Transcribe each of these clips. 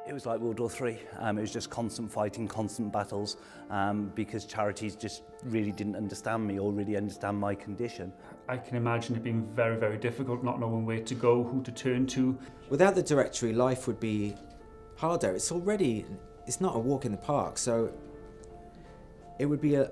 It was like World War III. It was just constant fighting, constant battles, because charities just really didn't understand me or really understand my condition. I can imagine it being very, very difficult, not knowing where to go, who to turn to. Without the directory, life would be harder. It's not a walk in the park, so it would be a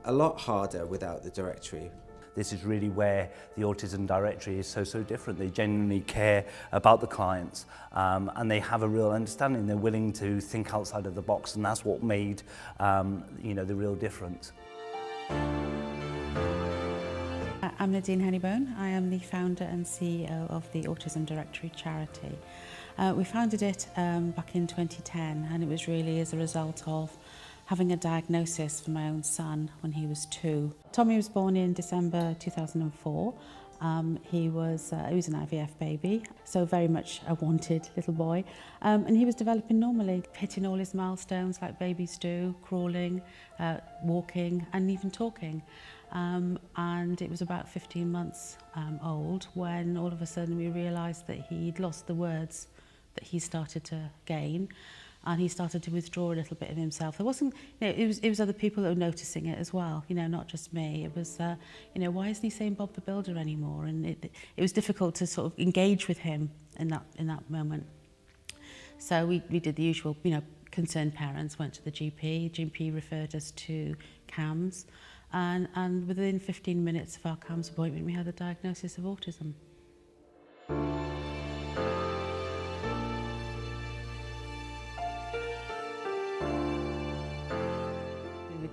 lot harder without the directory. This is really where the Autism Directory is so different. They genuinely care about the clients, and they have a real understanding. They're willing to think outside of the box, and that's what made the real difference. I'm Nadine Hennybone. I am the founder and CEO of the Autism Directory charity. We founded it back in 2010, and it was really as a result of having a diagnosis for my own son when he was 2. Tommy was born in December 2004. He was an IVF baby, so very much a wanted little boy. And he was developing normally, hitting all his milestones like babies do, crawling, walking, and even talking. And it was about 15 months old when all of a sudden we realised that he'd lost the words that he started to gain. And he started to withdraw a little bit of himself. There wasn't, it was other people that were noticing it as well, not just me. It was, why isn't he saying Bob the Builder anymore? And it was difficult to sort of engage with him in that moment. So we did the usual, concerned parents went to the GP. GP referred us to CAMHS, and within 15 minutes of our CAMHS appointment, we had the diagnosis of autism.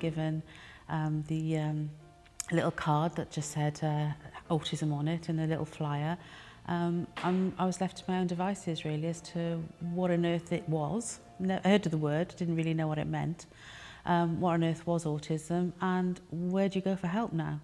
Given the little card that just said autism on it and a little flyer. I was left to my own devices really as to what on earth it was. I heard of the word, didn't really know what it meant. What on earth was autism, and where do you go for help now?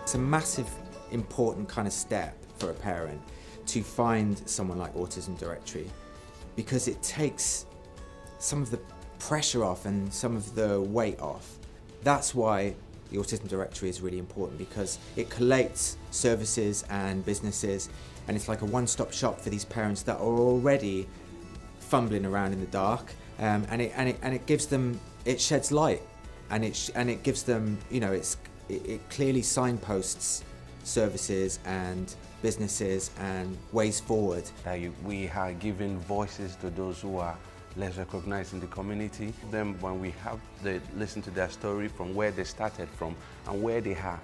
It's a massive, important kind of step for a parent to find someone like Autism Directory, because it takes some of the pressure off and some of the weight off. That's why the Autism Directory is really important, because it collates services and businesses, and it's like a one-stop shop for these parents that are already fumbling around in the dark, and it gives them, it sheds light, and it gives them, it clearly signposts services and businesses and ways forward. We are giving voices to those who are less recognized in the community. Then when we have they listen to their story from where they started from and where they are,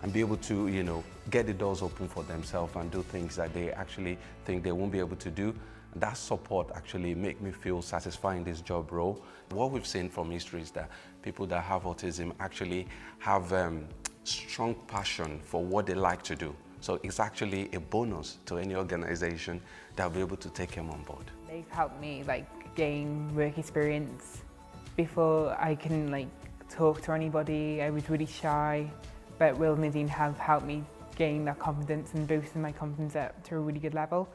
and be able to get the doors open for themselves and do things that they actually think they won't be able to do. That support actually make me feel satisfied in this job role. What we've seen from history is that people that have autism actually have strong passion for what they like to do. So it's actually a bonus to any organization that will be able to take them on board. They've helped me gain work experience. Before I can talk to anybody, I was really shy, but Will and Nadine have helped me gain that confidence and boosted my confidence up to a really good level.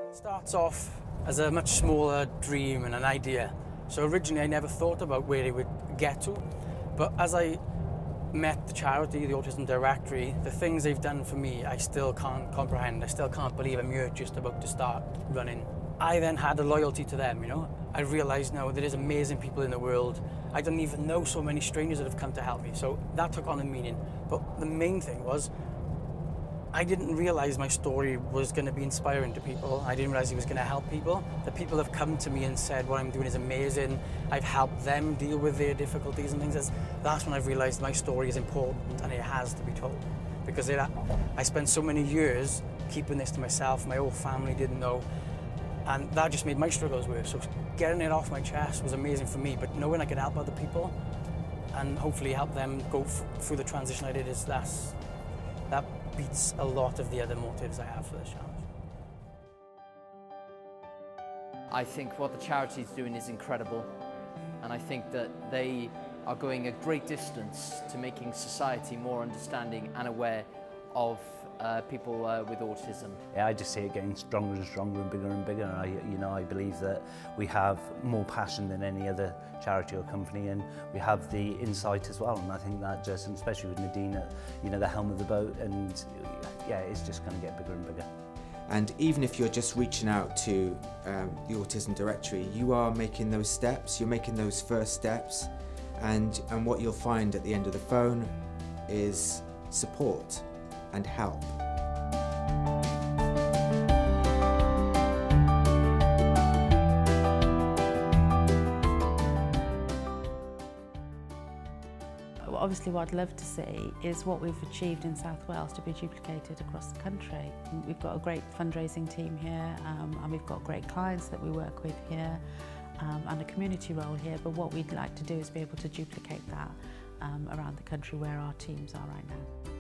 It starts off as a much smaller dream and an idea. So originally I never thought about where it would get to, but as I met the charity, the Autism Directory, the things they've done for me, I still can't comprehend. I still can't believe I'm here just about to start running. I then had a loyalty to them, I realised now there is amazing people in the world. I don't even know so many strangers that have come to help me, so that took on a meaning. But the main thing was, I didn't realise my story was going to be inspiring to people. I didn't realise it was going to help people. The people have come to me and said what I'm doing is amazing. I've helped them deal with their difficulties and things. That's when I've realised my story is important and it has to be told. Because I spent so many years keeping this to myself. My whole family didn't know. And that just made my struggles worse. So getting it off my chest was amazing for me, but knowing I could help other people and hopefully help them go through the transition I did, that beats a lot of the other motives I have for this challenge. I think what the charity is doing is incredible. and I think that they are going a great distance to making society more understanding and aware of people with autism. Yeah, I just see it getting stronger and stronger and bigger and bigger. I believe that we have more passion than any other charity or company, and we have the insight as well. And I think that just, and especially with Nadine at the helm of the boat, and yeah, it's just going to get bigger and bigger. And even if you're just reaching out to the Autism Directory, you are making those steps, you're making those first steps, and what you'll find at the end of the phone is support and help. Obviously what I'd love to see is what we've achieved in South Wales to be duplicated across the country. We've got a great fundraising team here, and we've got great clients that we work with here, and a community role here, but what we'd like to do is be able to duplicate that around the country where our teams are right now.